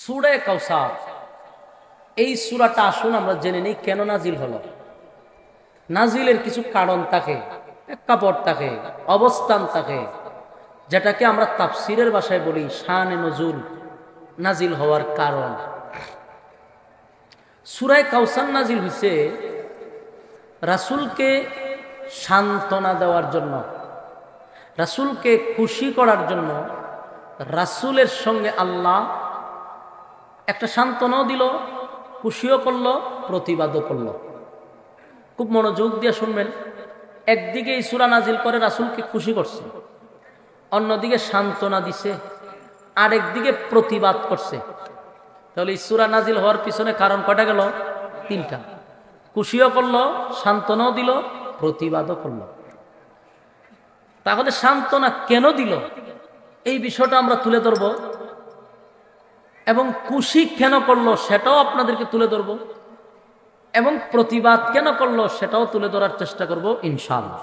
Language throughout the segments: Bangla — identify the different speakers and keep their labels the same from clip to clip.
Speaker 1: সূরা কাউসার, এই সূরাটা আসুন আমরা জেনে নিই কেন নাজিল হলো। নাজিলের কিছু কারণ থাকে, প্রেক্ষাপট থাকে, অবস্থান থাকে, যেটাকে আমরা তাফসীরের ভাষায় বলি শানে নজুল, নাজিল হওয়ার কারণ। সূরা কাউসার নাজিল হয়েছে রাসূলকে সান্ত্বনা দেওয়ার জন্য, রাসূলকে খুশি করার জন্য। রাসূলের সঙ্গে আল্লাহ একটা সান্ত্বনাও দিল, খুশিও করলো, প্রতিবাদও করলো। খুব মনোযোগ দিয়ে শুনবেন। একদিকে এই সূরা নাজিল করে রাসূলকে খুশি করছে, অন্যদিকে সান্ত্বনা দিছে, আরেকদিকে প্রতিবাদ করছে। তাহলে এই সূরা নাজিল হওয়ার পিছনে কারণ কয়টা গেল? তিনটা। খুশিও করলো, সান্ত্বনাও দিল, প্রতিবাদও করলো। তাহলে সান্ত্বনা কেন দিল এই বিষয়টা আমরা তুলে ধরব, এবং খুশি কেন করলো সেটাও আপনাদেরকে তুলে ধরব, এবং প্রতিবাদ কেন করলো সেটাও তুলে ধরার চেষ্টা করব ইনশাআল্লাহ।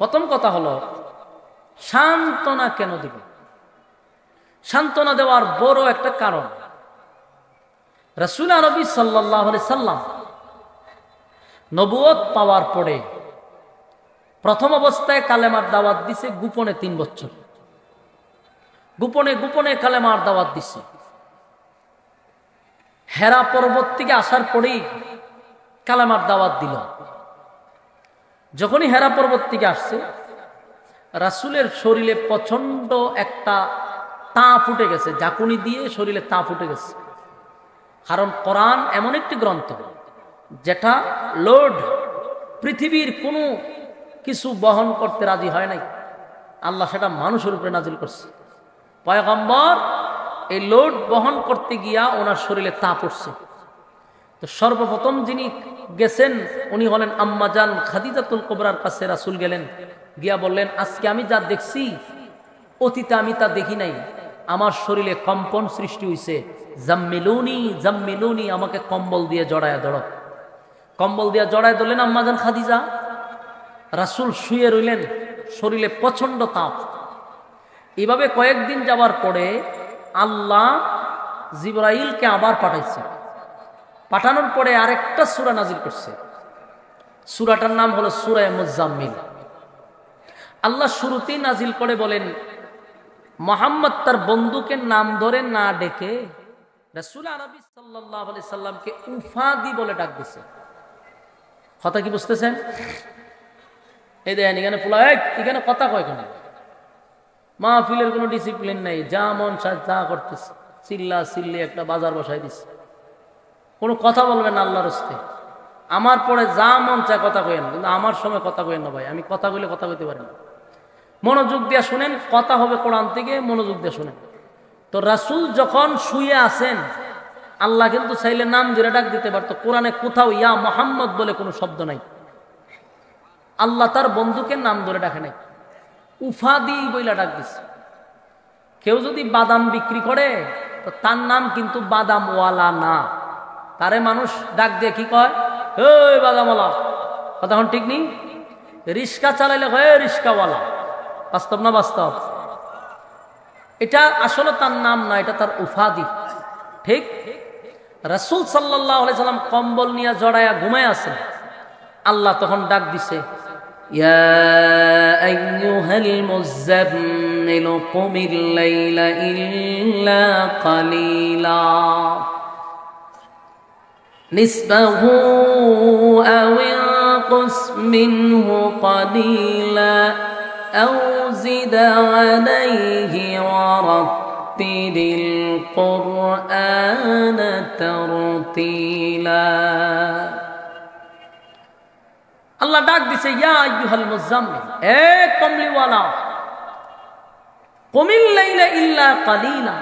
Speaker 1: প্রথম কথা হলো সান্ত্বনা কেন দিল। সান্ত্বনা দেওয়ার বড় একটা কারণ, রাসূল নবী সাল্লাল্লাহু আলাইহি সাল্লাম নবুয়ত পাওয়ার পরে প্রথম অবস্থায় কালেমার দাওয়াত দিছে গোপনে 3 বছর। গোপনে গোপনে কালেমার দাওয়াত দিছে। হেরা পর্বত থেকে আসার পরেই কালেমার দাওয়াত দিল। যখনই হেরা পর্বত থেকে আসছে, রাসূলের শরীরে প্রচন্ড একটা তাপ উঠে গেছে, ঝাঁকুনি দিয়ে শরীরে তাপ উঠে গেছে। কারণ কোরআন এমন একটি গ্রন্থ যেটা লোড পৃথিবীর কোনো কিছু বহন করতে রাজি হয় নাই। আল্লাহ সেটা মানুষের উপরে নাজিল করছে। পয়গম্বর এই লোড বহন করতে গিয়া ওনার শরীরে তাপ উঠছে। তো সর্বপ্রথম যিনি গেছেন উনি হলেন আম্মাজান খাদিজাতুল কুবরার কাছে রাসূল গেলেন, গিয়া বললেন, আজকে আমি যা দেখছি অতীতে আমি তা দেখি নাই। আমার শরীরে কম্পন সৃষ্টি হয়েছে, জাম্মিলুনি জাম্মিলুনি, আমাকে কম্বল দিয়ে জড়ায় ধরো। কম্বল দিয়ে জড়ায় ধরলেন আম্মাজান খাদিজা। রাসূল শুয়ে রইলেন, শরীরে প্রচন্ড তাপ। এভাবে কয়েকদিন যাওয়ার পরে আল্লাহ জিবরাইলকে আবার পাঠাইছে। পাঠানোর পরে আরেকটা সূরা নাজিল করছে। সূরাটার নাম হলো সূরা মুজাম্মিল। আল্লাহ শুরুতেই নাজিল করে বলেন, মুহাম্মদ তার বন্ধুকে নাম ধরে না ডেকে রাসূল আরবি সাল্লাল্লাহু আলাইহি সাল্লামকে উফাদি বলে ডাক দিছে। কথা কি বুঝতেছেন? এই দেখেন এখানে পোলা এখানে কথা কয় কেন? মাহফিলের কোনো ডিসিপ্লিন নেই, যা মন চায় তা করতেছে, চিল্লা চিল্লি একটা বাজার বসাই দিছে। কোনো কথা বলবেন না আল্লাহর রাস্তে। আমার পরে যা মন চায় কথা কইেন, কিন্তু আমার সময় কথা কইেন না ভাই। আমি কথা কইলে কথা কইতে পারি না। মনোযোগ দিয়ে শুনেন, কথা হবে কোরআন থেকে, মনোযোগ দিয়ে শুনেন। তো রাসূল যখন শুয়ে আছেন, আল্লাহ কিন্তু চাইলে নাম ধরে ডাক দিতে পারতো। কোরআনে কোথাও ইয়া মুহাম্মদ বলে কোনো শব্দ নাই। আল্লাহ তার বন্ধুকে নাম ধরে ডাকে নাই, উফাদি বইলা ডাক দিছে। কেউ যদি বাদাম বিক্রি করে তো তার নাম কিন্তু বাদামওয়ালা না, তারে মানুষ ডাক দিয়ে কি কয়? এই বাদামওয়ালা। কথা এখন ঠিক নেই? রিক্সা চালাইলে হয় রিক্সাওয়ালা। বাস্তব না বাস্তব? এটা আসলে তার নাম না, এটা তার উফাদি। ঠিক? রাসূল সাল্লাল্লাহু আলাইহি সাল্লাম কম্বল নিয়ে জড়ায়া ঘুমায় আছেন। আল্লাহ তখন ডাক দিছে, ইয়া আইয়ুহাল মুযাম্মিল কুমিল লাইলা ইল্লা কালিলা নিসবাহু আও ইনকুস মিনহু কালিলা আও জিদ আলাইহি ওয়া রাত্তিলিল কুরআনা তারতিলা। আল্লাহ ডাক দিছে, ইয়া আইয়ুহাল মুযাম্মিল, এ কমলিওয়ালা, কুমিল লাইলা ইল্লা কালিলা,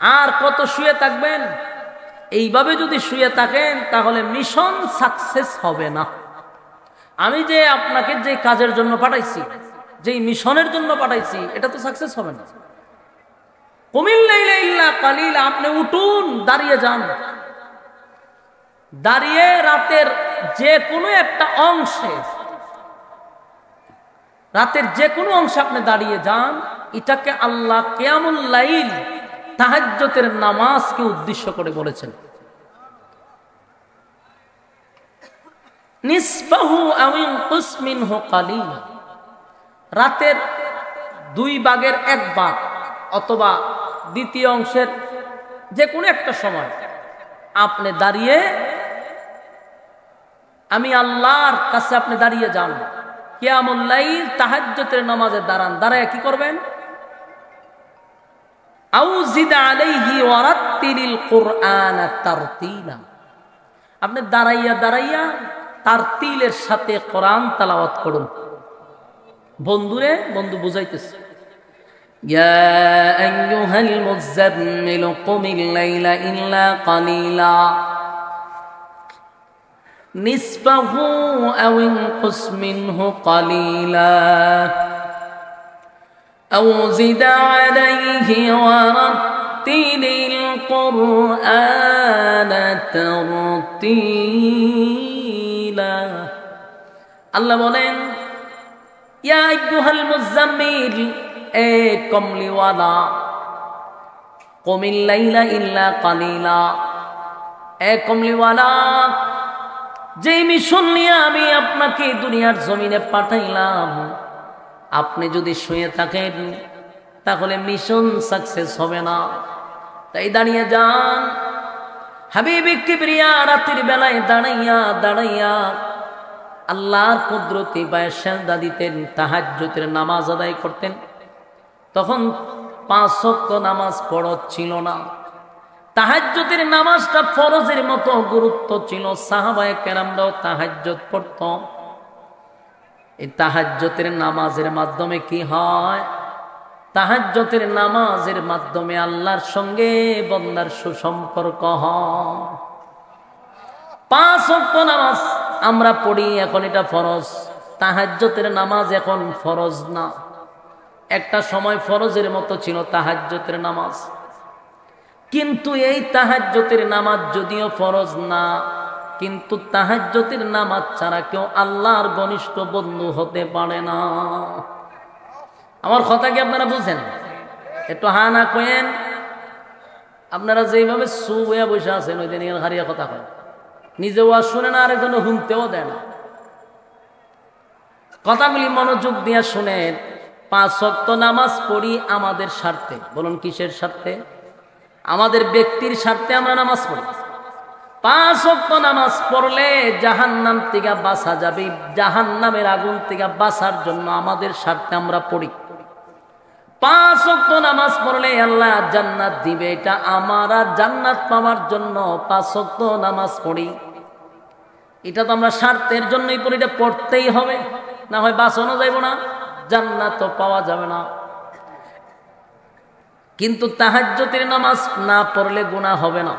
Speaker 1: আর কত শুয়ে থাকবেন? এইভাবে যদি শুয়ে থাকেন তাহলে মিশন সাকসেস হবে না। আমি যে আপনাকে যে কাজের জন্য পাঠাইছি, যেই মিশনের জন্য পাঠাইছি, এটা তো সাকসেস হবে না। কুমিল লাইলা ইল্লা কালিলা, আপনি উঠুন, দাঁড়িয়ে যান। দাঁড়িয়ে রাতের যে কোনো একটা অংশে, রাতের যে কোনো অংশে আপনি দাঁড়িয়ে যান, এটাকে আল্লাহ কিয়ামুল লাইল তাহাজ্জুদের নামাজকে উদ্দেশ্য করে বলেছেন। নিসফাহু আও ইনকুস মিনহু কালিলা, রাতের 2 ভাগের 1 ভাগ অথবা দ্বিতীয় অংশের যে কোনো একটা সময় আপনি দাঁড়িয়ে আমি আল্লাহর কাছে আপনি দাঁড়িয়ে যান, কিয়ামুল লাইল তাহাজ্জুদের নামাজে দাঁড়ান। দাঁড়ায় কি করবেন? আও জিদ আলাইহি ওয়ারাত্তিলিল কুরআনা তারতিলা, আপনি দাঁড়াইয়া দাঁড়াইয়া তারতিলের সাথে কোরআন তেলাওয়াত করুন। বন্ধুরে, বন্ধু বুঝাইতেছে, ইয়া আইয়ুহাল মুযাম্মিল কুমিল লাইলা ইল্লা কালিলা নিসফাহু আও ইনকুস মিনহু কালিলা আও জিদ আলাইহি ওয়ারাত্তিলিল কুরআনা তারতিলা। আল্লাহ বলেন, ইয়া আইয়ুহাল মুযাম্মিল, এ কমলিওয়ালা, কুমিল লাইলা ইল্লা কালিলা, এ কমলিওয়ালা, যে মিশন নিয়ে আমি আপনাকে দুনিয়ার জমিনে পাঠাইলাম, আপনি যদি শুয়ে থাকেন তাহলে মিশন সাকসেস হবে না। তাই দাঁড়িয়ে যান। হাবিবে কিবরিয়া রাতের বেলায় দাঁড়াইয়া দাঁড়াইয়া আল্লাহর কুদরতি পায়ে সেজদা দিতেন, তাহাজ্জুদের নামাজ আদায় করতেন। তখন 5 ওয়াক্ত নামাজ ফরজ ছিল না, তাহাজ্জুদের নামাজটা ফরজের মতো গুরুত্ব ছিল। সাহাবায়ে কেরামরাও তাহাজ্জুদ পড়ত। এই তাহাজ্জুদের নামাজের মাধ্যমে কি হয়? তাহাজ্জুদের নামাজের মাধ্যমে আল্লাহর সঙ্গে বান্দার সুসম্পর্ক হয়। 5 ওয়াক্ত নামাজ আমরা পড়ি, এখন এটা ফরজ। তাহাজ্জুদের নামাজ এখন ফরজ না। একটা সময় ফরজের মতো ছিল তাহাজ্জুদের নামাজ, কিন্তু এই তাহাজ্জুদের নামাজ যদিও ফরজ না, কিন্তু তাহাজ্জুদের নামাজ ছাড়া কেউ আল্লাহর ঘনিষ্ঠ বন্ধু হতে পারে না। আমার কথা কি আপনারা বুঝেন? একটু হা না কয়েন। আপনারা যেইভাবে শুয়ে বসে আছেন ওই দিন হারিয়া কথা কয়, নিজেও আর শুনে না, আরেকজন শুনতেও দেয় না। কথাগুলি মনোযোগ দিয়ে শুনেন। 5 ওয়াক্ত নামাজ পড়ি আমাদের স্বার্থে। বলুন কিসের স্বার্থে? আমাদের ব্যক্তির স্বার্থে আমরা নামাজ পড়ি। 5 ওয়াক্ত নামাজ পড়লে জাহান্নাম থেকে বাঁচা যাবে, জাহান্নামের আগুন থেকে বাঁচার জন্য আমাদের স্বার্থে আমরা পড়ি। 5 ওয়াক্ত নামাজ পড়লে আল্লাহ জান্নাত দিবে, এটা আমার আর জান্নাত পাওয়ার জন্য 5 ওয়াক্ত নামাজ পড়ি। এটা তো আমরা স্বার্থের জন্যই পড়ি, এটা পড়তেই হবে, না হয় বাঁচানো যাইব না, জান্নাত পাওয়া যাবে না। কিন্তু তাহাজ্জুদের নামাজ না পড়লে গুনাহ হবে না,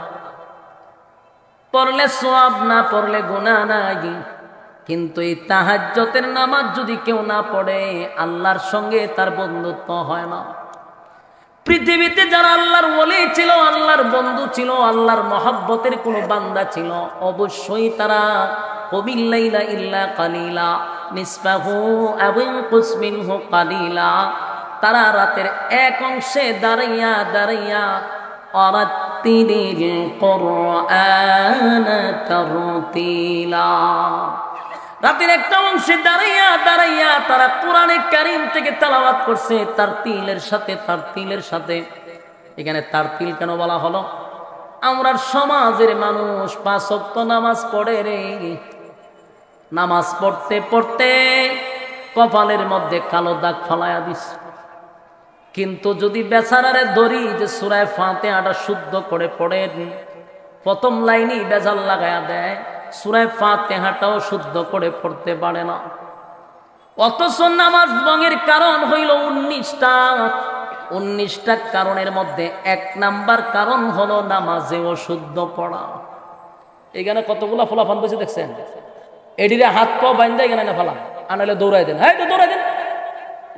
Speaker 1: পড়লে সওয়াব, না পড়লে গুনাহ নাই। কিন্তু এই তাহাজ্জুদের নামাজ যদি কেউ না পড়ে আল্লাহর সঙ্গে তার বন্ধুত্ব হয় না। পৃথিবীতে যারা আল্লাহর ওলি ছিল, আল্লাহর বন্ধু ছিল, আল্লাহর মহব্বতের কোনো বান্দা ছিল, অবশ্যই তারা কুমিল লাইলা ইল্লা কালিলা নিসফাহু আও ইনকুস মিনহু কালিলা, তারা রাতের এক অংশে দাঁড়াইয়া দাঁড়াইয়া ওয়ারাত্তিলিল কুরআনা তারতিলা, রাতের একটা অংশে দাঁড়াইয়া দাঁড়াইয়া তারা কোরআনে কারীম থেকে তেলাওয়াত করছে তারতিলের সাথে, তারতিলের সাথে। এখানে তারতিল কেন বলা হলো? আমরা সমাজের মানুষ 5 ওয়াক্ত নামাজ পড়ে রে, নামাজ পড়তে পড়তে কপালের মধ্যে কালো দাগ ফলাইয়া দিস। কিন্তু যদি বেচারারে ধরি যে সূরা ফাতিহাটা শুদ্ধ করে পড়েন, প্রথম লাইনেই বেজাল লাগায়া দেয়, সূরা ফাতিহাটাও শুদ্ধ করে পড়তে পারে না। অথচ নামাজ ভঙ্গের কারণ হইল 19টা। 19টা কারণের মধ্যে 1 নাম্বার কারণ হলো নামাজে অশুদ্ধ পড়া। এখানে কতগুলা ফলাফল বসে দেখছেন, এডিরে হাত পা বাইন্দা এখানে না ফেলা, আনালে দৌড়াই দেন, হ্যাঁ দৌড়াই দেন।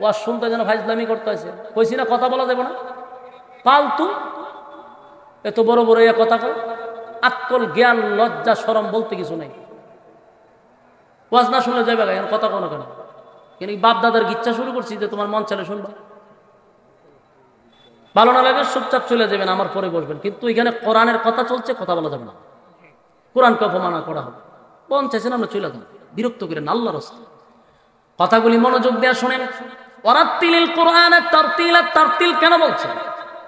Speaker 1: ওয়াজ শুনতে যেন ফাইজলামি করতে আছে, কইছি না কথা বলা যাবে না, ফালতু এত বড় বড় এ কথা কয়, আক্কল জ্ঞান লজ্জা শরম বলতে কিছু নাই। ওয়াজ না শুনলে যাবে, কথা কোনো কেন? কিন্তু বাপ দাদার ইচ্ছা শুরু করছি যে তোমার মন চালে শুনবা, ভালো না লাগে চুপচাপ চলে যাবেন, আমার পরে বসবেন, কিন্তু এখানে কোরআনের কথা চলছে, কথা বলা যাবে না, কোরআনকে অপমান করা হবে। কোন চাইছেন আমরা চলে যান, বিরক্ত করেন আল্লাহর রাস্তায়। কথাগুলি মনোযোগ দিয়ে শোনেন। ওয়ারাত্তিলিল কোরআনে তারতিলা, তারতিল কেন বলছে?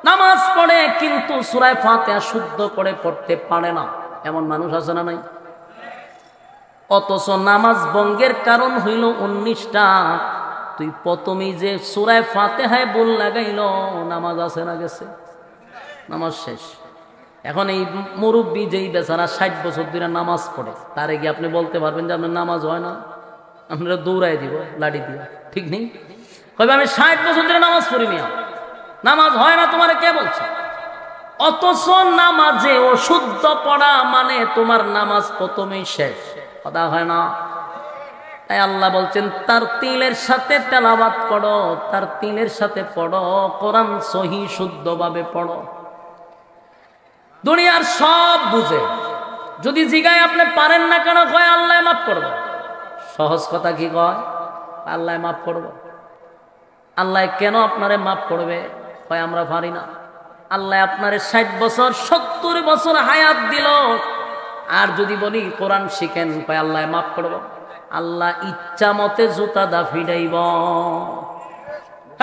Speaker 1: নামাজ পড়ে কিন্তু সূরা ফাতিহা শুদ্ধ করে পড়তে পারে না, এমন মানুষ আছে না নাই? অথচ নামাজ ভঙ্গের কারণ হইল 19টা। তুই প্রথমেই যে সূরা ফাতিহায় ভুল লাগাইল, নামাজ আছে না গেছে? নামাজ শেষ। এখন এই মুরব্বী যেই বেচারা 60 বছর ধরে নামাজ পড়ে, তারে গিয়ে আপনি বলতে পারবেন যে আপনার নামাজ হয় না? আমরা দৌড়াই দিব লাঠি দিয়ে, ঠিক নেই? কবে আমি 60 বছর ধরে নামাজ পড়ি, মিয়া নামাজ হয় না তোমার কে বলছে? অথচ নামাজে অশুদ্ধ পড়া মানে তোমার নামাজ প্রথমেই শেষ, কথা হয় না? তাই আল্লাহ বলছেন তার তিলের সাথে তেলাওয়াত করো, তার তিলের সাথে পড়ো, কোরআন সহি শুদ্ধভাবে পড়ো। দুনিয়ার সব বুঝে, যদি জিগায় আপনি পারেন না কেন, কয় আল্লাহ মাফ করবো। সহজ কথা কি কয়? আল্লাহ মাফ করবো। আল্লাহ কেন আপনারে মাফ করবে? কয় আমরা পারি না। আল্লাহ আপনারে 60 বছর 70 বছর হায়াত দিল, আর যদি বলি কোরআন শিখেন, কয় আল্লাহ মাফ করবো। আল্লাহ ইচ্ছা মতে জুতা দা ফিডাইব।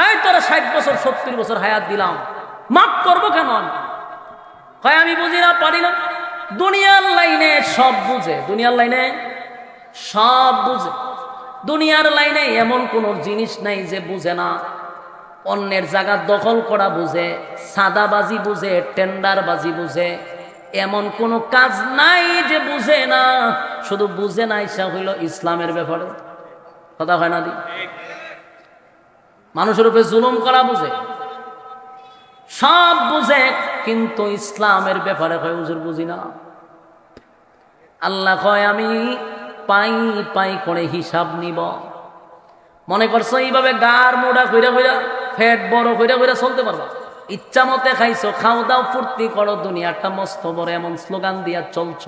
Speaker 1: এই তোরা 60 বছর 70 বছর হায়াত দিলাম, মাফ করবো কেন? কয় আমি বুঝি না, পারি না। দুনিয়ার লাইনে সব বুঝে, দুনিয়ার লাইনে সব বুঝে। দুনিয়ার লাইনে এমন কোন জিনিস নাই যে বুঝে না। অন্যের জায়গা দখল করা বুঝে, সাদাবাজি বুঝে, টেন্ডারবাজি বুঝে, এমন কোন কাজ নাই যে বুঝে না। শুধু বুঝে না ইচ্ছা হইল ইসলামের ব্যাপারে, কথা হয় না? দি মানুষের উপরে জুলুম করা বুঝে, সব বুঝে, কিন্তু ইসলামের ব্যাপারে কয় হুজুর বুঝি না। আল্লাহ কয় আমি পাই পাই করে হিসাব নিব। মনে করছো এইভাবে গার মোড়া কইরা কইরা, ফ্যাট বড় কইরা কইরা চলতে পারবা? ইচ্ছা মতে খাইছো, খাও দাও, ফুর্তি করো, দুনিয়াটা মস্ত বড়, এমন স্লোগান দিয়া চলছ।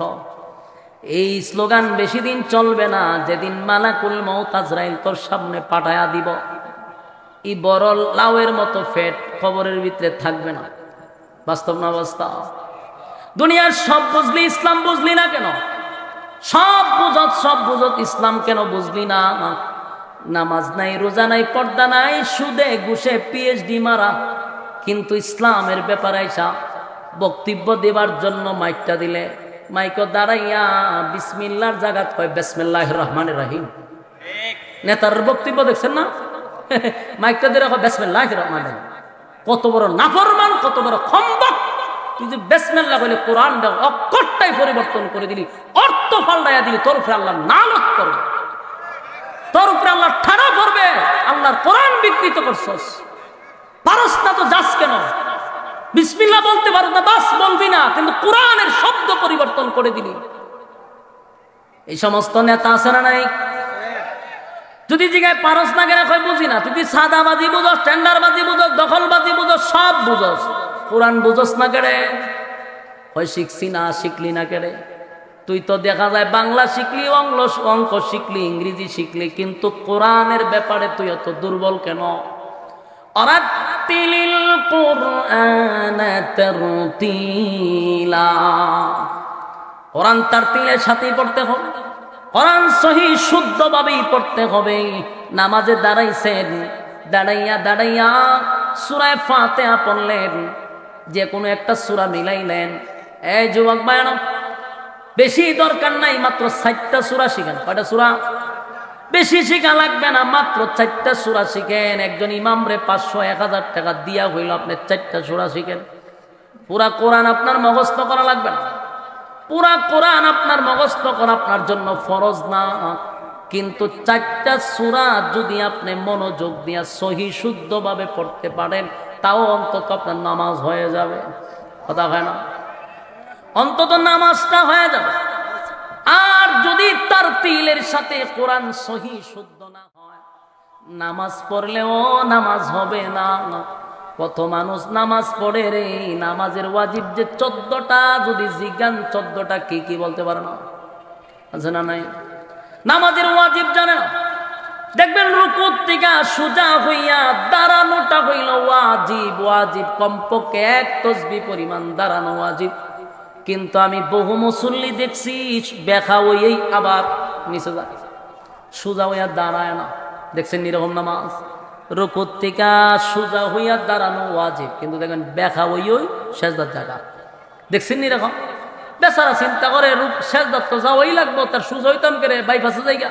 Speaker 1: এই স্লোগান বেশি দিন চলবে না। যেদিন মালাকুল মউত আজরাইল তোর সামনে পাঠায়া দিব, এই বড় লাউয়ের মতো ফ্যাট কবরের ভিতরে থাকবে না। বাস্তব না বাস্তব? দুনিয়ার সব বুঝলি, ইসলাম বুঝলি না কেন? সব বুঝত, সব বুঝত, ইসলাম কেন বুঝলি না? নামাজ নাই, রোজা নাই, পর্দা নাই, সুদে ঘুষে পিএইচডি মারা, কিন্তু ইসলামের ব্যাপারে আইসা বক্তব্য দেবার জন্য মাইকটা দিলে, মাইক দাঁড়াইয়া বিসমিল্লাহর জায়গা কয় বিসমিল্লাহির রহমানির রহিম। নেতার বক্তব্য দেখছেন না? মাইকটা দিয়ে রাখো বিসমিল্লাহির রহমানির রহিম। কত বড় নাফরমান, কত বড় খম্বক! তুই যে বিসমিল্লাহ বলে কোরআন অক্ষরটাই পরিবর্তন করে দিলি, অর্থ পাল্টাইয়া দিলি, তোর উপরে আল্লাহ লানত করবে, তোর উপরে আল্লাহ ঠাড়া করবে। আল্লাহর কোরআন বিকৃত করছস। পারস না তো যাস কেন? বিসমিল্লাহ বলতে পারো না, বাস বলবি না, কিন্তু কোরআনের শব্দ পরিবর্তন করে দিলি। এই সমস্ত নেতা আছে না নাই? যদি জিগায় পারস না কেন, কয় বুঝি না। তুই সাদাবাজি বুঝস, টেন্ডারবাজি বুঝস, দখলবাজি বুঝস, সব বুঝস, কোরআন বুঝস না কেড়ে? কয় শিখছি না, শিখলি না কেড়ে? তুই তো দেখা যায় বাংলা শিখলি, অঙ্ক শিখলি, ইংরেজি শিখলি, কিন্তু কোরআনের ব্যাপারে তুই এত দুর্বল কেন? অরাত্তিলিল কুরআন তারতিলা, কোরআন তারতিলের সাথেই পড়তে হবে, কোরআন সহি শুদ্ধভাবেই পড়তে হবে। নামাজে দাঁড়াইছেন, দাঁড়াইয়া দাঁড়াইয়া সূরা ফাতিহা পড়লেন, যে কোনো একটা সূরা মিলাইলেন। এই যুবক ভাইরা, বেশি দরকার নাই, মাত্র 4টা সূরা শিখেন। কয়টা সূরা? বেশি শিখা লাগবে না, মাত্র 4টা সূরা শিখেন। একজন ইমামরে 500-1000 টাকা দিয়া হইল, আপনি 4টা সূরা শিখেন। পুরা কোরআন আপনার মুখস্থ করা লাগবে না। পুরা কোরআন আপনার মুখস্থ করা আপনার জন্য ফরজ না, কিন্তু 4টা সূরা যদি আপনি মনোযোগ দিয়া সহি শুদ্ধভাবে পড়তে পারেন, তাও অন্তত আপনার নামাজ হয়ে যাবে, কথা হয় না? অন্তত নামাজটা হয়ে যাবে। আর যদি তারতিলের সাথে কোরআন সহি শুদ্ধ না হয়, নামাজ পড়লেও নামাজ হবে না। কত মানুষ নামাজ পড়ে রে, নামাজের ওয়াজিব যে 14টা, যদি জিজ্ঞান 14টা কি কি বলতে পারে না? আছে না নাই? নামাজের ওয়াজিব জানে না, দেখবেন রুকুর থেকে সোজা হইয়া দাঁড়ানোটা হইল ওয়াজিব। ওয়াজিব কমপক্ষে 1 তাসবিহ পরিমাণ দাঁড়ানো ওয়াজিব। কিন্তু আমি বহু মুসল্লি দেখছি ব্যাখা হইয়াই আবার নিচে যায়, সোজা হইয়া দাঁড়ায় না। দেখছেন এরকম নামাজ? রুকুর থেকে সোজা হইয়া দাঁড়ানো ওয়াজিব, কিন্তু দেখেন ব্যাখা হইয়াই সেজদার জায়গা। দেখছেন এরকম? বেচারা চিন্তা করে রূপ সেজদার তো যাওয়াই লাগবো, তার সোজা হইতাম করে বাইপাসে জায়গা,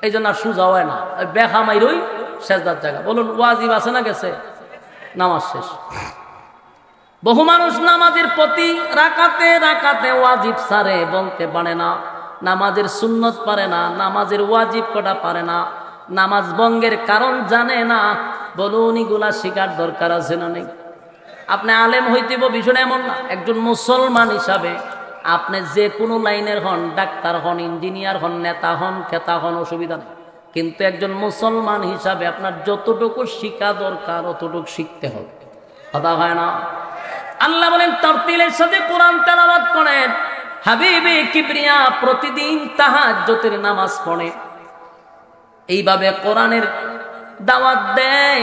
Speaker 1: এই জন্য আর সোজা হয় না, ব্যাখা মাইরই সেজদার জায়গা। বলুন ওয়াজিব আছে না গেছে? নামাজ শেষ। বহু মানুষ নামাজের প্রতি রাকাতে রাকাতে ওয়াজিব সারে বলতে পারে না, নামাজের সুন্নত পারে না, নামাজের ওয়াজিব কটা পারে না, নামাজ ভঙ্গের কারণ জানে না। বলুন এগুলা শিকার দরকার আছে না নেই? আপনি আলেম হইতেব বিষয় এমন না। একজন মুসলমান হিসাবে আপনি যে কোনো লাইনের হন, ডাক্তার হন, ইঞ্জিনিয়ার হন, নেতা হন, খেতা হন, অসুবিধা নেই। কিন্তু একজন মুসলমান হিসাবে আপনার যতটুকু শিক্ষা দরকার অতটুকু শিখতে হবে। কথা হয় না? আল্লাহ বলেন তারতিলের সাথে কোরআন তেলাওয়াত করেন। হাবিবে কিবরিয়া প্রতিদিন তাহাজ্জুদের নামাজ পড়ে, এইভাবে কোরআনের দাওয়াত দেয়,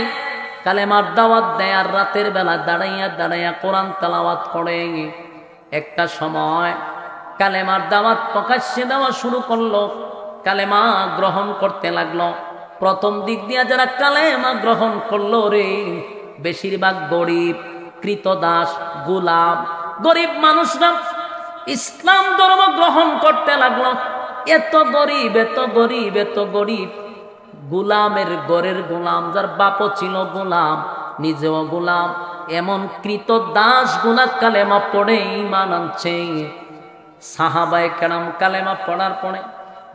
Speaker 1: কালেমার দাওয়াত দেয়, আর রাতের বেলা দাঁড়াইয়া দাঁড়াইয়া কোরআন তেলাওয়াত করে। একটা সময় কালেমার দাওয়াত প্রকাশ্যে দেওয়া শুরু করলো, কালেমা গ্রহণ করতে লাগলো। প্রথম দিক দিয়া যারা কালেমা গ্রহণ করলো রে, বেশিরভাগ গরিব, কৃতদাস, গোলাম, গরিব মানুষরা ইসলাম ধর্ম গ্রহণ করতে লাগলো। এত গরিব, এত গরিব, এত গরিব, গোলামের ঘরের গোলাম, যার বাপও ছিল গোলাম, নিজেও গোলাম, এমন কৃতদাস গুলা কালেমা পড়ে ঈমান আনছে। সাহাবায়ে কেরাম কালেমা পড়ার পরে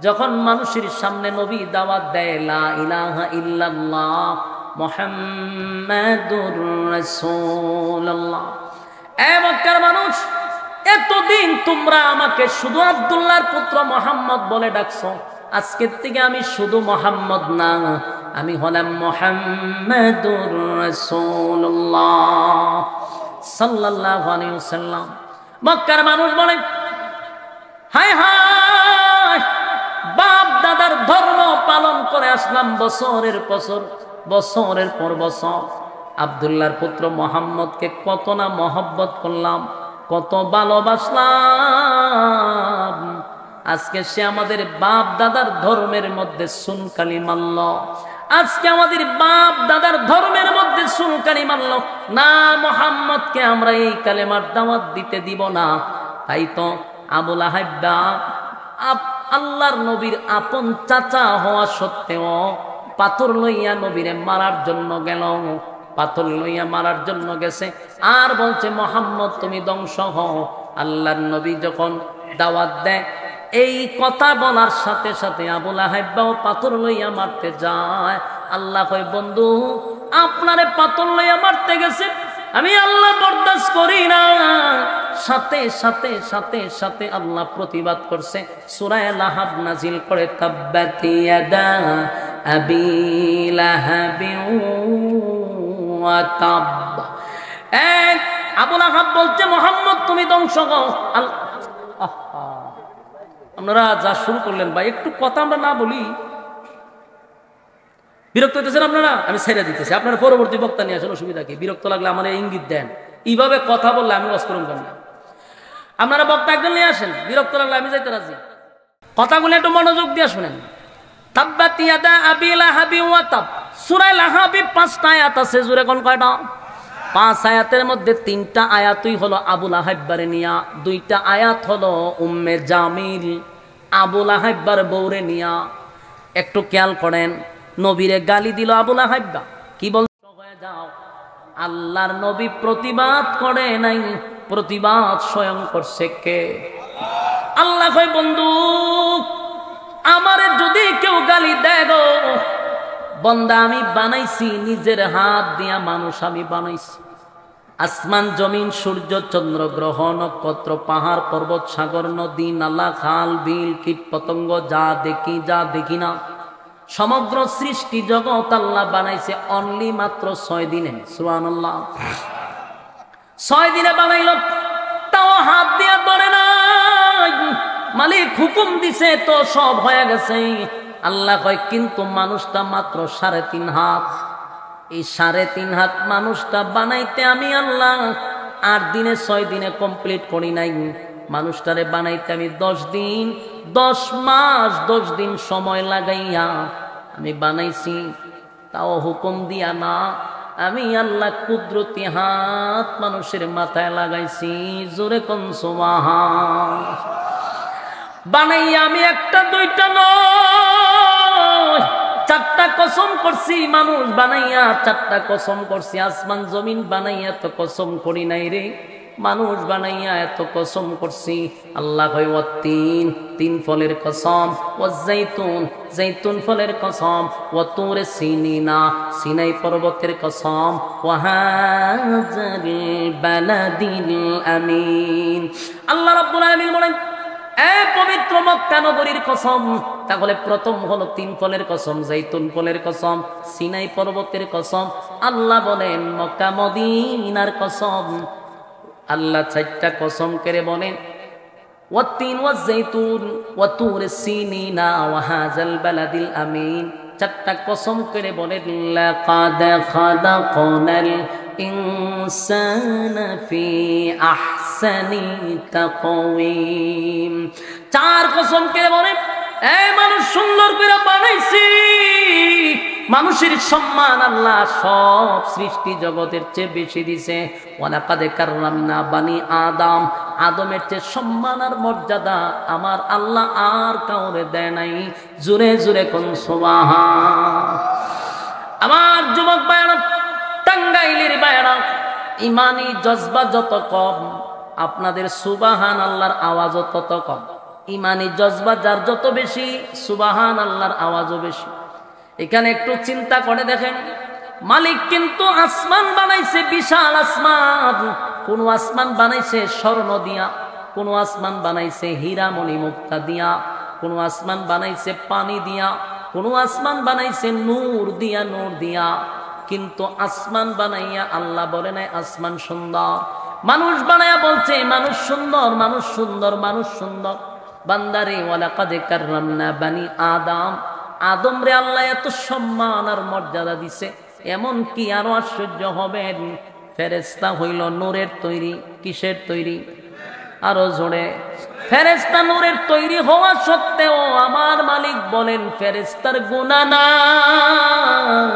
Speaker 1: যখন মানুষের সামনে নবী দাওয়াত দেয়, লা ইলাহা ইল্লাল্লাহ মুহাম্মাদুর রাসূলুল্লাহ, এ মক্কার মানুষ, এতদিন তোমরা আমাকে শুধু আব্দুল্লাহর পুত্র মুহাম্মদ বলে ডাকছো, আজকের থেকে আমি শুধু মুহাম্মদ না, আমি হলাম মুহাম্মাদুর রাসূলুল্লাহ সাল্লাল্লাহু আলাইহি ওয়াসাল্লাম। মক্কার মানুষ বলে, হায় হায়, বাপ দাদার ধর্ম পালন করে আসলাম বছরের বছর, বছরের পর বছর, আব্দুল্লাহর পুত্র মুহাম্মদকে কত না মহব্বত করলাম, কত ভালোবাসলাম, আজকে সে আমাদের বাপ দাদার ধর্মের মধ্যে সুনকালি মারল, আজকে আমাদের বাপ দাদার ধর্মের মধ্যে সুনকালি মারল না, মুহাম্মদকে আমরা এই কালেমার দাওয়াত দিতে দিব না। তাই তো আবু লাহাব আল্লাহর নবীর আপন চাচা হওয়া সত্ত্বেও পাথর লইয়া নবীরে মারার জন্য গেল, পাথর লইয়া মারার জন্য গেছে, আর বলছে মুহাম্মদ তুমি ধ্বংস হও। আল্লাহর নবী যখন দাওয়াত দেয়, এই কথা বলার সাথে সাথে আবু লাহাবও পাথর লইয়া মারতে যায়। আল্লাহ কয়, বন্ধু আপনারে পাথর লইয়া মারতে গেছে, আমি আল্লাহ বরদাস্ত করি না। সাথে সাথে সাথে সাথে আল্লাহ প্রতিবাদ করছে, সূরা লাহাব নাজিল করে, তাব্বাত ইয়াদা আবি লাহাবি ওয়া তাব। আবু লাহাব বলছে, মুহাম্মদ তুমি ধ্বংস হও। আপনারা যা শুরু করলেন ভাই, একটু কথা আমরা না বলি, বিরক্ত হইতেছেন আপনারা? আমি ছেড়ে দিতেছি, আপনারা পরবর্তী বক্তা নিয়ে আসেন, অসুবিধা কি? বিরক্ত লাগলে আমার ইঙ্গিত দেন, এইভাবে কথা বললে আমি ওয়াজ করুন কেন? আপনারা বক্তা একজন নিয়ে আসেন, বিরক্ত লাগলে আমি যাইতে রাজি। কথাগুলো একটু মনোযোগ দিয়ে শুনেন। তাব্বাত ইয়াদা আবি লাহাবি ওয়া তাব, সূরা লাহাবি 5টা আয়াত আছে, জোরে কোন কয়টা? 5 আয়াতের মধ্যে 3টা আয়াতই হলো আবু লাহাবরে নিয়া, 2টা আয়াত হলো উম্মে জামিল আবু লাহাবর বউরে নিয়া। একটু খেয়াল করেন, নবীরে গালি দিল আবু লাহাব, কি বল? হয়ে যাও। আল্লাহর নবী প্রতিবাদ করে নাই, প্রতিবাদ স্বয়ং করছে কে? আল্লাহ কয়, বন্ধু আমারে যদি কেউ গালি দেয় গো বন্দা, আমি বানাইছি নিজের হাত দিয়া, মানুষ আমি বানাইছি। আসমান জমিন, সূর্য চন্দ্র গ্রহ নক্ষত্র, পাহাড় পর্বত সাগর নদী নালা খাল বিল কীট পতঙ্গ, যা দেখি যা দেখি না, সমগ্র সৃষ্টি জগৎ আল্লাহ বানাইছে অনলি মাত্র 6 দিনে। সুবহানাল্লাহ। 6 দিনে বানাইল, তাও হাত দিয়া ধরে না। মালিক হুকুম দিছে তো সব হয়ে গেছে। আল্লাহ কয় কিন্তু মানুষটা মাত্র 3.5 হাত। এই 3.5 হাত মানুষটা বানাইতে আমি আল্লাহ 8 দিনে 6 দিনে কমপ্লিট করি নাই। মানুষটারে বানাইতে আমি 10 দিন 10 মাস 10 দিন সময় লাগাইয়া আমি বানাইছি। তাও হুকুম দিয়া না, আমি আল্লাহ কুদরতি হাত মানুষের মাথায় লাগাইছি। জোরে কোন সুবহান। বানাইয়া আমি একটা দুইটা নয় 4টা কসম করছি। মানুষ বানাইয়া 4টা কসম করছি। আসমান জমিন বানাইয়া তো কসম করি নাই রে, মানুষ বানাইয়া এত কসম করছি। আল্লাহ কয় ওয়াত্তিন, 3 ফলের কসম, ওয়াজ্জাইতুন, জৈতুন ফলের কসম, ওয়াতুরে সিনিনা, সিনাই পর্বতের কসম, ওয়াহাজাল বালাদিল আমিন। আল্লাহ রাব্বুল আলামিন বলেন এ পবিত্র মক্কা নগরীর কসম। তাহলে প্রথম হলো 3 ফলের কসম, জৈতুন ফলের কসম, সিনাই পর্বতের কসম। আল্লাহ বলেন মক্কা মদিনার কসম। আল্লাহ 4টা কসম করে বলেন ওয়াত্তিন ওয়াজ্জাইতুন ওয়াতুর সিনিনা ওয়াহাজাল বালাদিল আমিন। 4টা কসম করে বলেন লাকাদ খালাকনাল ইনসানা ফি আহসানি তাকওয়িম। 4 কসম করে বলেন এই মানুষ সুন্দর করে বানাইছি। মানুষের সম্মান আল্লাহ সব সৃষ্টি জগতের চেয়ে বেশি দিছে। ওয়ালাকাদ কাররামনা বানি আদম, আদমের চেয়ে সম্মান আর মর্যাদা আমার আল্লাহ আর কাউরে দেয় নাই। জোরে জোরে কোন সুবহান। আমার যুবক ভাইরা, টাঙ্গাইলের ভাইরা, ইমানি জজবা যত কম আপনাদের সুবহান আল্লাহর আওয়াজও তত কম। ইমানি জজবা যার যত বেশি সুবহান আল্লাহর আওয়াজও বেশি। এখানে একটু চিন্তা করে দেখেন, মালিক কিন্তু আসমান বানাইছে বিশাল আসমান। কোন আসমান বানাইছে স্বর্ণ দিয়া, কোন আসমান বানাইছে হীরা মণি মুক্তা দিয়া, কোন আসমান বানাইছে পানি দিয়া, কোন আসমান বানাইছে নূর দিয়া, নূর দিয়া। কিন্তু আসমান বানাইয়া আল্লাহ বলে নাই আসমান সুন্দর। মানুষ বানাইয়া বলছে মানুষ সুন্দর, মানুষ সুন্দর, মানুষ সুন্দর। বান্দারে ওয়ালাকাদ কাররামনা বানি আদম, আদম রে আল্লাহ এত সম্মান আর মর্যাদা দিছে। এমন কি আরো আশ্চর্য হবেন, ফেরেশতা হইল নূরের তৈরি। কিসের তৈরি? আরো জোরে। ফেরেশতা নূরের তৈরি হওয়া সত্ত্বেও আমার মালিক বলেন ফেরেশতার গুনাহ নাই,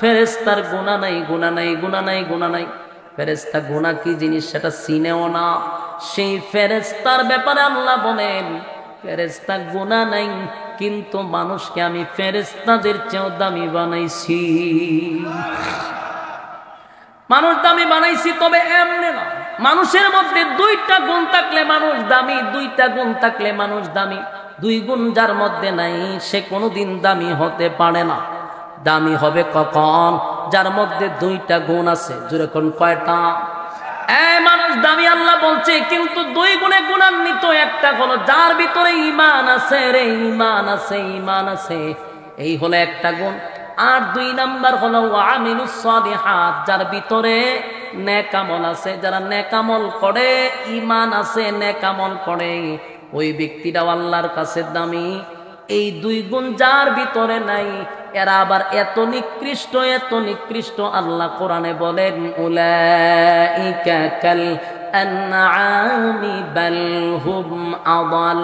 Speaker 1: ফেরেশতার গুনাহ নাই, গুনাহ নাই, গুনাহ নাই, গুনাহ নাই। ফেরেশতা গুনাহ কি জিনিস সেটা চিনেও না। সেই ফেরেশতার ব্যাপারে আল্লাহ বলেন ফেরেশতা গুনাহ নাই, কিন্তু মানুষকে আমি ফেরেশতাদের চেয়েও দামি বানাইছি। মানুষ দামি বানাইছি, তবে এমনি না। মানুষের মধ্যে 2টা গুণ থাকলে মানুষ দামি, 2টা গুণ থাকলে মানুষ দামি। 2 গুণ যার মধ্যে নাই সে কোনোদিন দামি হতে পারে না। দামি হবে কখন? যার মধ্যে 2টা গুণ আছে। জোরে কোন কয়টা? মানুষ দামি আল্লাহ বলছে, কিন্তু 2 গুণে গুণান্বিত। একটা হলো যার ভিতরে ঈমান আছে রে, ঈমান আছে, ঈমান আছে, এই হলো একটা গুণ। আর 2 নাম্বার হলো ওয়ামিলুস সালিহাত, যার ভিতরে নেক আমল আছে। যারা নেক আমল করে, ঈমান আছে, নেক আমল করে, ওই ব্যক্তিটাও আল্লাহর কাছে দামি। এই 2 গুণ যার ভিতরে নাই এরা আবার এত নিকৃষ্ট, এত নিকৃষ্ট। আল্লাহ কোরআনে বলেন উলাইকা কাল আনআমি বাল হুম আদাল।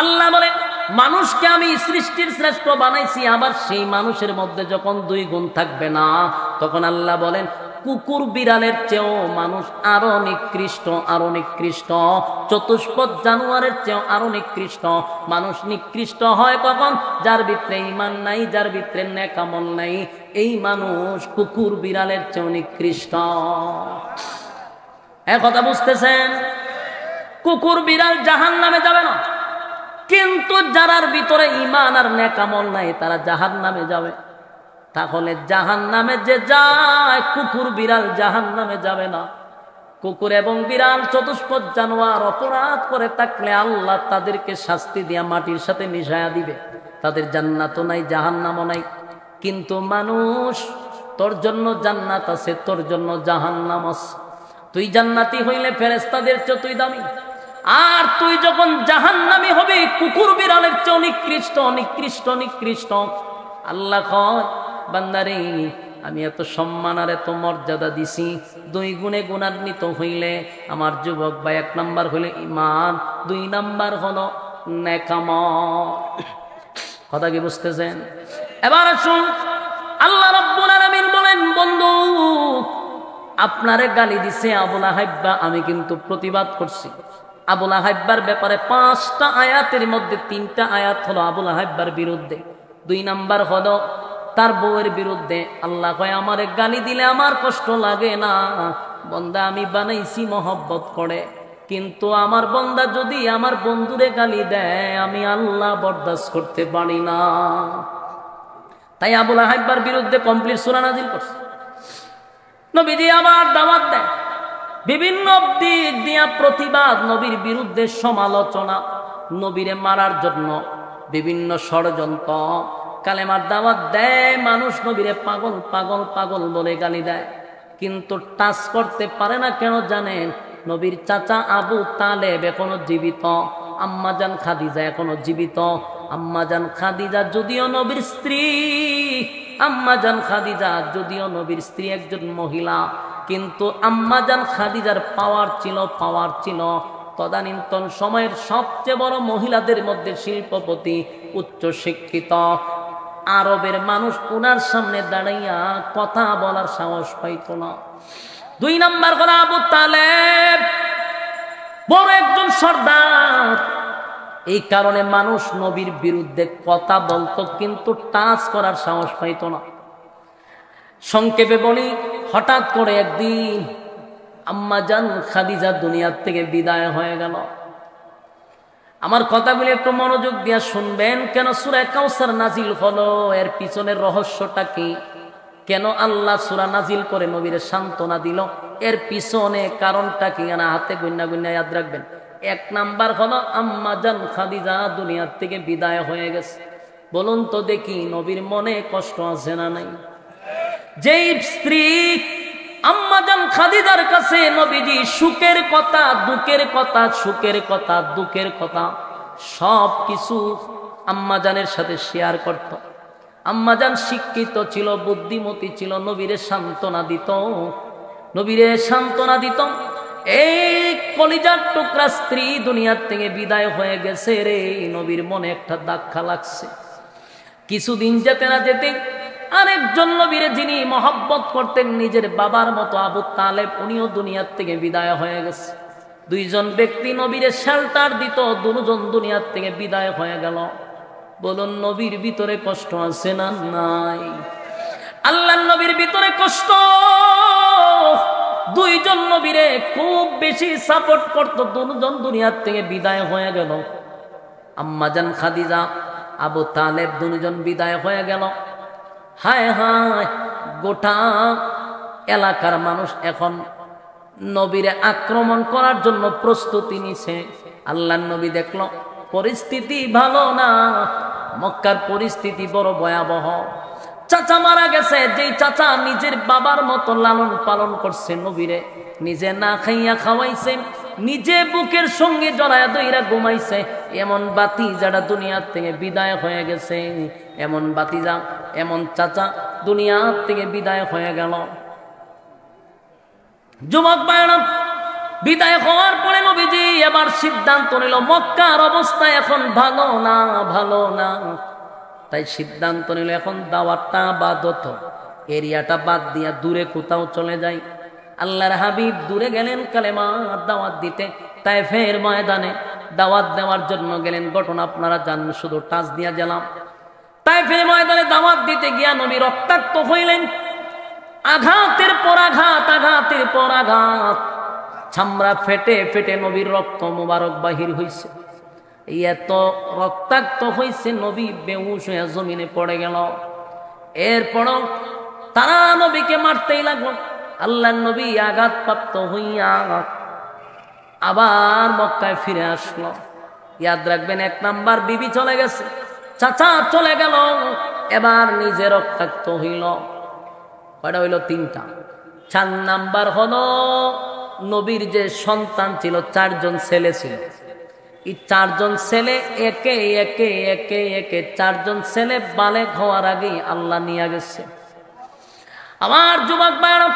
Speaker 1: আল্লাহ বলেন মানুষকে আমি সৃষ্টির শ্রেষ্ঠ বানাইছি। আবার সেই মানুষের মধ্যে যখন 2 গুণ থাকবে না, তখন আল্লাহ বলেন কুকুর বিড়ালের চেয়েও মানুষ আরো নিকৃষ্ট, আরো নিকৃষ্ট। চতুষ্পদ জানোয়ারের চেয়েও আরো নিকৃষ্ট। মানুষ নিকৃষ্ট হয় কখন? যার ভিতরে ঈমান নাই, যার ভিতরে নেক আমল নাই। এই মানুষ কুকুর বিড়ালের চেয়েও নিকৃষ্ট। কথা বুঝতেছেন? কুকুর বিড়াল জাহান্নামে যাবে না, কিন্তু যারার ভিতরে ঈমান আর নেক আমল নাই তারা জাহান্নামে যাবে। তাহলে জাহান্নামে যে যায়, কুকুর বিড়াল জাহান্নামে যাবে না। কুকুর এবং বিড়াল চতুষ্পদ জানোয়ার অপরাধ করে থাকলে আল্লাহ তাদেরকে শাস্তি দিয়া মাটির সাথে মিশায়া দিবে। তাদের জান্নাতও নাই, জাহান্নামও নাই। কিন্তু মানুষ, তোর জন্য জান্নাত আছে, তোর জন্য জাহান্নাম আছে। তুই জান্নাতি হইলে ফেরেশতাদের চেয়ে তুই দামি। আর তুই যখন জাহান্নামী হবি কুকুর বিড়ালের চেয়ে নিকৃষ্ট নিকৃষ্ট নিকৃষ্ট। আল্লাহ কয় বান্দারে আমি এত সম্মান আর এত মর্যাদা দিছি, 2 গুণে গুণান্বিত হইলে আমার যুবক ভাই 1 নাম্বার হইলে ঈমান, 2 নাম্বার হলো নেকামল। কথা কি বুঝতেছেন? এবার আসুন আল্লাহ রাব্বুল আলামিন বলেন বন্ধু আপনারে গালি দিছে আবু লাহাব, আমি কিন্তু প্রতিবাদ করছি। আবু লাহাবের ব্যাপারে 5টা আয়াতের মধ্যে 3টা আয়াত হলো আবু লাহাবের বিরুদ্ধে, 2 নাম্বার হলো তার বউয়ের বিরুদ্ধে। আল্লাহ কয় আমারে গালি দিলে আমার কষ্ট লাগে না, বন্দা আমি বানাইছি মহব্বত করে, কিন্তু আমার বন্দা যদি আমার বন্ধুরে গালি দেয় আমি আল্লাহ বরদাস্ত করতে পারি না। তাই আবু লাহাবের বিরুদ্ধে কমপ্লিট সূরা নাজিল করছে। নবীজি আবার দাওয়াত দেয়, বিভিন্ন দিক দিয়া প্রতিবাদ, নবীর বিরুদ্ধে সমালোচনা, নবীরে মারার জন্য বিভিন্ন ষড়যন্ত্র, কালেমার দাওয়াত দেয়। মানুষ নবীরে পাগল পাগল পাগল বলে গালি দেয়, কিন্তু টাচ করতে পারে না। কেন জানেন? নবীর চাচা আবু তালেব এখনো জীবিত, আম্মাজান খাদিজা এখনো জীবিত। আম্মাজান খাদিজা যদিও নবীর স্ত্রী, আম্মাজান খাদিজা যদিও নবীর স্ত্রী একজন মহিলা, কিন্তু আম্মাজান খাদিজার পাওয়ার ছিল তদানীন্তন সময়ের সবচেয়ে বড় মহিলাদের মধ্যে শিল্পপতি, উচ্চ শিক্ষিত। আরবের মানুষ ওনার সামনে দাঁড়াইয়া কথা বলার সাহস পাইত না। 2 নাম্বার হলো আবু তালেব বড় একজন সর্দার, এই কারণে মানুষ নবীর বিরুদ্ধে কথা বলতো কিন্তু টাচ করার সাহস পাইত না। সংক্ষেপে বলি, হঠাৎ করে একদিন আম্মাজান খাদিজা দুনিয়ার থেকে বিদায় হয়ে গেল। আমার কথাগুলি একটু মনোযোগ দিয়ে শুনবেন। কেন সূরা কাউসার নাজিল হলো, এর পিছনের রহস্যটা কি? কেন আল্লাহ সূরা নাজিল করে নবীরে সান্ত্বনা দিল, এর পিছনে কারণটা কি? না হাতে গুন্না গুন্না ইয়াদ রাখবেন। 1 নাম্বার হলো আম্মাজান খাদিজা দুনিয়ার থেকে বিদায় হয়ে গেছে। বলুন তো দেখি নবীর মনে কষ্ট আছে না নাই? যেই স্ত্রী আম্মাজান খাদিজার কাছে নবীজি সুখের কথা, দুঃখের কথা, সুখের কথা, দুঃখের কথা সব কিছু আম্মাজানের সাথে শেয়ার করত। আম্মাজান শিক্ষিত ছিল, বুদ্ধিমতী ছিল, নবীরে সান্ত্বনা দিত, নবীরে সান্ত্বনা দিত। এই কলিজার টুকরা স্ত্রী দুনিয়ার থেকে বিদায় হয়ে গেছে রে, নবীর মনে একটা ধাক্কা লাগছে। কিছুদিন যেতে না যেতে আরেকজন নবীরে যিনি মহব্বত করতেন নিজের বাবার মতো, আবু তালেব, উনিও দুনিয়ার থেকে বিদায় হয়ে গেছে। 2 জন ব্যক্তি নবীরে শেল্টার দিত, 2 জন দুনিয়ার থেকে বিদায় হয়ে গেল। বলুন নবীর ভিতরে কষ্ট আছে না নাই? আল্লাহর নবীর ভিতরে কষ্ট। 2 জন নবীরে খুব বেশি সাপোর্ট করত, 2 জন দুনিয়ার থেকে বিদায় হয়ে গেল। আম্মাজান খাদিজা, আবু তালেব 2 জন বিদায় হয়ে গেল। হায় হায়, গোটা এলাকার মানুষ এখন নবীরে আক্রমণ করার জন্য প্রস্তুতি নিছে। আল্লাহর নবী দেখল পরিস্থিতি ভালো না, মক্কার পরিস্থিতি বড় ভয়াবহ। চাচা মারা গেছে, যেই চাচা নিজের বাবার মতো লালন পালন করছে নবীরে, নিজে না খাইয়া খাওয়াইছে, নিজে বুকের সঙ্গে জড়ায়া দইরা ঘুমাইছে, এমন বাতিজাটা দুনিয়ার থেকে বিদায় হয়ে গেছে। এমন বাতিজা, এমন চাচা দুনিয়ার থেকে বিদায় হয়ে গেল। যুবক ভাইরা, বিদায় হওয়ার পরে নবীজি এবার সিদ্ধান্ত নিল মক্কার অবস্থা এখন ভালো না, ভালো না। তাই সিদ্ধান্ত নিল এখন দাওয়াতটা বাদ হতো, এরিয়াটা বাদ দিয়া দূরে কোথাও চলে যায়। আল্লাহর হাবিব দূরে গেলেন কালেমার দাওয়াত দিতে। তায়েফের ময়দানে দাওয়াত দেওয়ার জন্য গেলেন। ঘটনা আপনারা জানেন, শুধু টাচ দিয়া গেলাম। তায়েফের ময়দানে দাওয়াত দিতে গিয়া নবী রক্তাক্ত হইলেন। আঘাতের পর আঘাত, আঘাতের পর আঘাত, চামড়া ফেটে ফেটে নবীর রক্ত মুবারক বাহির হইছে। এত রক্তাক্ত হইছে নবী বেহুশ হয়ে জমিনে পড়ে গেল। এরপরও তারা নবীকে মারতেই লাগলো। আল্লাহর নবী আঘাতপ্রাপ্ত হইয়া আবার মক্কায় ফিরে আসলো। ইয়াদ রাখবেন, 1 নাম্বার বিবি চলে গেছে, চাচা চলে গেল, এবার নিজে রক্তাক্ত হইল। কয়টা হইল? 3টা। 4 নাম্বার হলো নবীর যে সন্তান ছিল, 4 জন ছেলে ছিল। এই 4 জন ছেলে একে একে একে একে 4 জন ছেলে বালেগ হওয়ার আগেই আল্লাহ নিয়ে গেছে। আমার যুবক ভাইরা,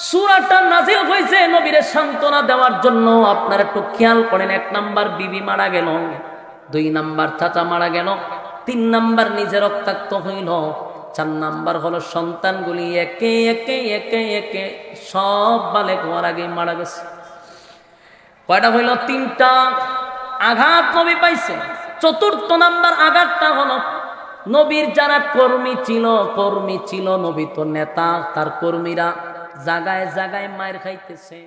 Speaker 1: সূরাটা নাজিল হয়েছে নবীর সান্ত্বনা দেওয়ার জন্য। আপনারা একটু খেয়াল করেন, 1 নাম্বার বিবি মারা গেল, 2 নাম্বার চাচা মারা গেল, 3 নাম্বার নিজে রক্তাক্ত হইল, 4 নাম্বার হলো সন্তানগুলি একে একে একে একে সব বালেগ হওয়ার আগে মারা গেছে। কয়টা হইল? 3টা আঘাত নবী পাইছে। 4র্থ নাম্বার আঘাতটা হলো নবীর যারা কর্মী ছিল, নবী তো নেতা, তার কর্মীরা জায়গায় জায়গায় মায়ের খাইতেছে।